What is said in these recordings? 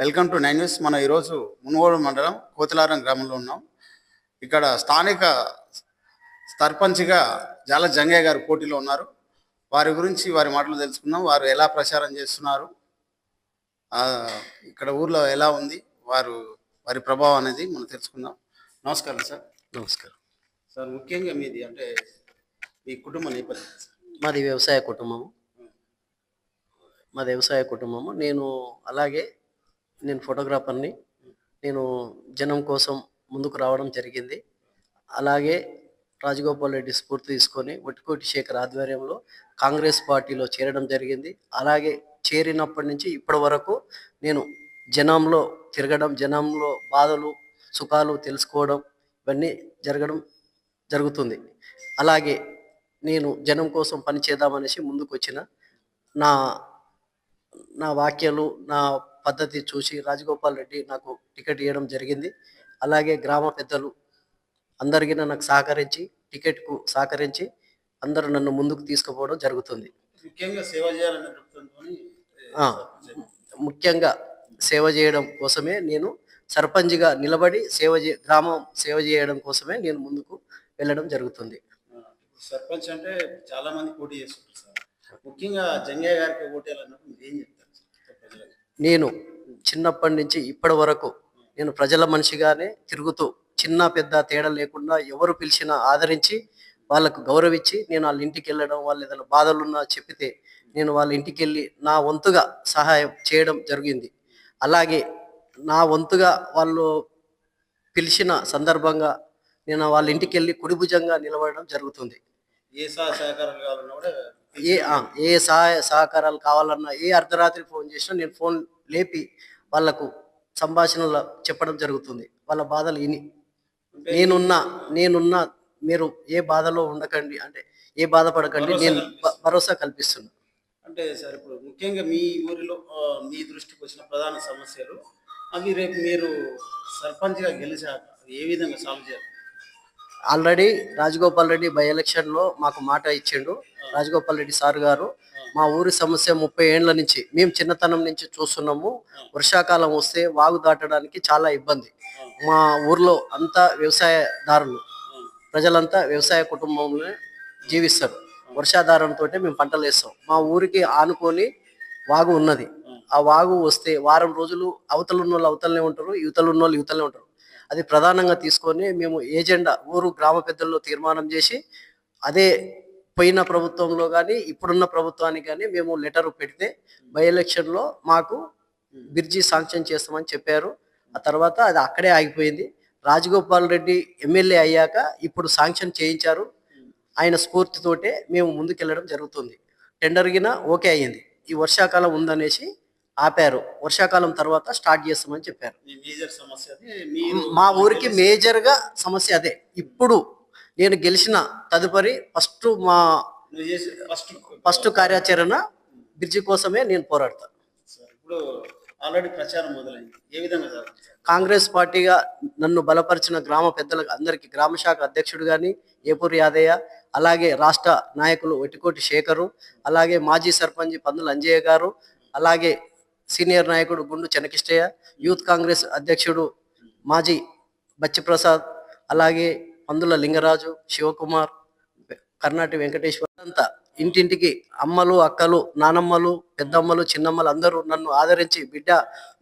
Welcome to 9 news. మనం ఈరోజు మునుగోడు మండలం కోతిలారం గ్రామంలో ఉన్నాం. ఇక్కడ స్థానిక సర్పంచ్గా జాల జంగయ్య గారు పోటీలో ఉన్నారు. వారి గురించి వారి మాటలు తెలుసుకుందాం. వారు ఎలా ప్రచారం చేస్తున్నారు, ఇక్కడ ఊర్లో ఎలా ఉంది, వారి ప్రభావం అనేది మనం తెలుసుకుందాం. నమస్కారం సార్. నమస్కారం సార్, ముఖ్యంగా మీది అంటే మీ కుటుంబ నేపథ్యం? మాది వ్యవసాయ కుటుంబము. నేను ఫోటోగ్రాఫర్ని. నేను జనం కోసం ముందుకు రావడం జరిగింది. అలాగే రాజగోపాల్ రెడ్డి స్ఫూర్తి తీసుకొని ఒట్టికోటి శేఖర్ ఆధ్వర్యంలో కాంగ్రెస్ పార్టీలో చేరడం జరిగింది. అలాగే చేరినప్పటి నుంచి ఇప్పటి వరకు నేను జనంలో తిరగడం, జనంలో బాధలు సుఖాలు తెలుసుకోవడం ఇవన్నీ జరుగుతుంది. అలాగే నేను జనం కోసం పని చేద్దామనేసి ముందుకు వచ్చిన నా వాక్యాలు, నా పద్ధతి చూసి రాజగోపాల్ రెడ్డి నాకు టికెట్ ఇవ్వడం జరిగింది. అలాగే గ్రామ పెద్దలు అందరికీ నాకు టికెట్కు సహకరించి అందరూ నన్ను ముందుకు తీసుకుపోవడం జరుగుతుంది. ముఖ్యంగా సేవ చేయడం కోసమే నేను సర్పంచ్గా నిలబడి గ్రామం సేవ చేయడం కోసమే నేను ముందుకు వెళ్ళడం జరుగుతుంది. సర్పంచ్ అంటే చాలా మంది పోటీ చేస్తుంటారు సార్. ముఖ్యంగా జంగయ్య గారికి ఓటేయాలన్నప్పుడు మీరు ఏం చెప్తారు? నేను చిన్నప్పటి నుంచి ఇప్పటి వరకు నేను ప్రజల మనిషిగానే తిరుగుతూ చిన్న పెద్ద తేడా లేకుండా ఎవరు పిలిచినా ఆదరించి వాళ్ళకు గౌరవించి నేను వాళ్ళ ఇంటికి వెళ్ళడం, వాళ్ళు ఏదైనా బాధలున్నా చెప్పితే నేను వాళ్ళ ఇంటికి వెళ్ళి నా వంతుగా సహాయం చేయడం జరిగింది. అలాగే నా వంతుగా వాళ్ళు పిలిచిన సందర్భంగా నేను వాళ్ళ ఇంటికి వెళ్ళి కుడిభుజంగా నిలబడడం జరుగుతుంది. ఏ సహాయ సహకారాలు కావాలన్నా, ఏ అర్ధరాత్రి ఫోన్ చేసినా నేను ఫోన్ లేపి వాళ్ళకు సంభాషణలు చెప్పడం జరుగుతుంది. వాళ్ళ బాధలు విని నేనున్నా మీరు ఏ బాధలో ఉండకండి, అంటే ఏ బాధపడకండి, నేను భరోసా కల్పిస్తున్నా. అంటే సార్, ఇప్పుడు ముఖ్యంగా మీ ఊరిలో మీ దృష్టికి వచ్చిన ప్రధాన సమస్యలు అవి రేపు మీరు సర్పంచ్గా గెలిచాక ఏ విధంగా సాల్వ్ చేయాలి? ఆల్రెడీ రాజగోపాల్ రెడ్డి బై ఎలక్షన్లో మాకు మాట ఇచ్చిండు. రాజగోపాల్ రెడ్డి సార్ గారు మా ఊరి సమస్య 30 ఏండ్ల నుంచి మేము చిన్నతనం నుంచి చూస్తున్నాము. వర్షాకాలం వస్తే వాగు దాటడానికి చాలా ఇబ్బంది. మా ఊర్లో అంతా వ్యవసాయదారులు, ప్రజలంతా వ్యవసాయ కుటుంబంలో జీవిస్తారు. వర్షాధారంతో మేము పంటలు వేస్తాం. మా ఊరికి ఆనుకొని వాగు ఉన్నది. ఆ వాగు వస్తే వారం రోజులు అవతల ఉన్న వాళ్ళు అవతలనే ఉంటారు, యువతలు ఉన్న వాళ్ళు యువతలనే ఉంటారు. అది ప్రధానంగా తీసుకొని మేము ఊరు గ్రామ పెద్దల్లో తీర్మానం చేసి అదే పోయిన ప్రభుత్వంలో కానీ ఇప్పుడున్న ప్రభుత్వానికి కానీ మేము లెటర్ పెడితే బై ఎలక్షన్లో మాకు బ్రిడ్జి శాంక్షన్ చేస్తామని చెప్పారు. ఆ తర్వాత అది అక్కడే ఆగిపోయింది. రాజగోపాల్ రెడ్డి ఎమ్మెల్యే అయ్యాక ఇప్పుడు శాంక్షన్ చేయించారు. ఆయన స్ఫూర్తితోటే మేము ముందుకెళ్ళడం జరుగుతుంది. టెండర్ గిన ఓకే అయ్యింది. ఈ వర్షాకాలం ఉందనేసి ఆపారు. వర్షాకాలం తర్వాత స్టార్ట్ చేస్తామని చెప్పారు. మా ఊరికి మేజర్గా సమస్య అదే. ఇప్పుడు నేను గెలిచిన తదుపరి ఫస్ట్ కార్యాచరణ బ్రిడ్జి కోసమే నేను పోరాడతాను. ఇప్పుడు ఆల్రెడీ ప్రచారం మొదలైంది. ఏ విధంగా కాంగ్రెస్ పార్టీగా నన్ను బలపరిచిన గ్రామ పెద్దలకు అందరికీ, గ్రామ శాఖ అధ్యక్షుడు కానీ ఏపూరి యాదయ్య, అలాగే రాష్ట్ర నాయకులు ఒట్టికోటి శేఖరు, అలాగే మాజీ సర్పంచ్ పందుల అంజయ్య గారు, అలాగే సీనియర్ నాయకుడు గుండు చెనకిష్టయ్య, యూత్ కాంగ్రెస్ అధ్యక్షుడు మాజీ బచ్చిప్రసాద్, అలాగే పందుల లింగరాజు, శివకుమార్, కర్ణాటి వెంకటేశ్వర్ అంతా ఇంటింటికి అమ్మలు, అక్కలు, నానమ్మలు, పెద్దమ్మలు, చిన్నమ్మలు అందరూ నన్ను ఆదరించి బిడ్డ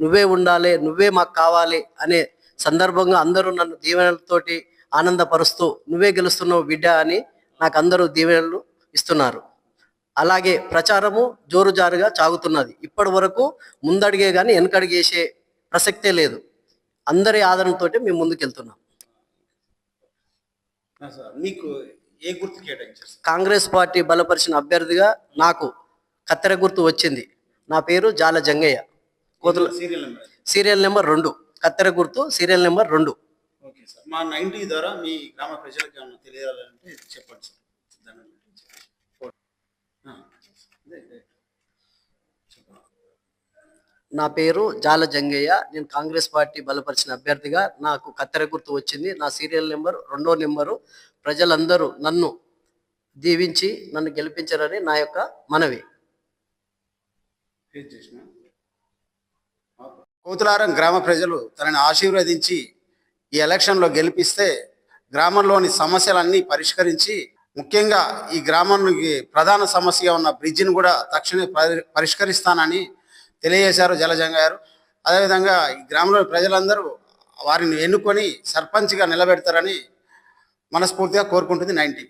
నువ్వే ఉండాలి, నువ్వే మాకు కావాలి అనే సందర్భంగా అందరూ నన్ను దీవెనలతోటి ఆనందపరుస్తూ నువ్వే గెలుస్తున్నావు బిడ్డ అని నాకు అందరూ దీవెనలు ఇస్తున్నారు. అలాగే ప్రచారము జోరుజారుగా సాగుతున్నది. ఇప్పటి వరకు ముందడిగే కానీ వెనకడిగేసే ప్రసక్తే లేదు. అందరి ఆదరణతో మేము ముందుకెళ్తున్నాం. మీకు ఏ గుర్తు కేటాయించారు? కాంగ్రెస్ పార్టీ బలపరిచిన అభ్యర్థిగా నాకు కత్తెర గుర్తు వచ్చింది. నా పేరు జాల జంగయ్య. సీరియల్ నెంబర్ 2, కత్తెర గుర్తు, సీరియల్ నెంబర్ 2. ఓకే సార్, మా 90 ద్వారా మీ గ్రామ ప్రజలకు ఏమైనా తెలియాలంటే చెప్పండి సార్. నా పేరు జాల జంగయ్య. నేను కాంగ్రెస్ పార్టీ బలపరిచిన అభ్యర్థిగా నాకు కత్తెర గుర్తు వచ్చింది. నా సీరియల్ నెంబర్ 2వ నెంబరు. ప్రజలందరూ నన్ను దీవించి నన్ను గెలిపించారని నా యొక్క మనవి. కోతులారం గ్రామ ప్రజలు తనని ఆశీర్వదించి ఈ ఎలక్షన్లో గెలిపిస్తే గ్రామంలోని సమస్యలన్నీ పరిష్కరించి, ముఖ్యంగా ఈ గ్రామానికి ప్రధాన సమస్యగా ఉన్న బ్రిడ్జిని కూడా తక్షణమే పరిష్కరిస్తానని తెలియజేశారు జలజంగ గారు. అదేవిధంగా ఈ గ్రామంలోని ప్రజలందరూ వారిని ఎన్నుకొని సర్పంచ్గా నిలబెడతారని మనస్ఫూర్తిగా కోరుకుంటుంది 90.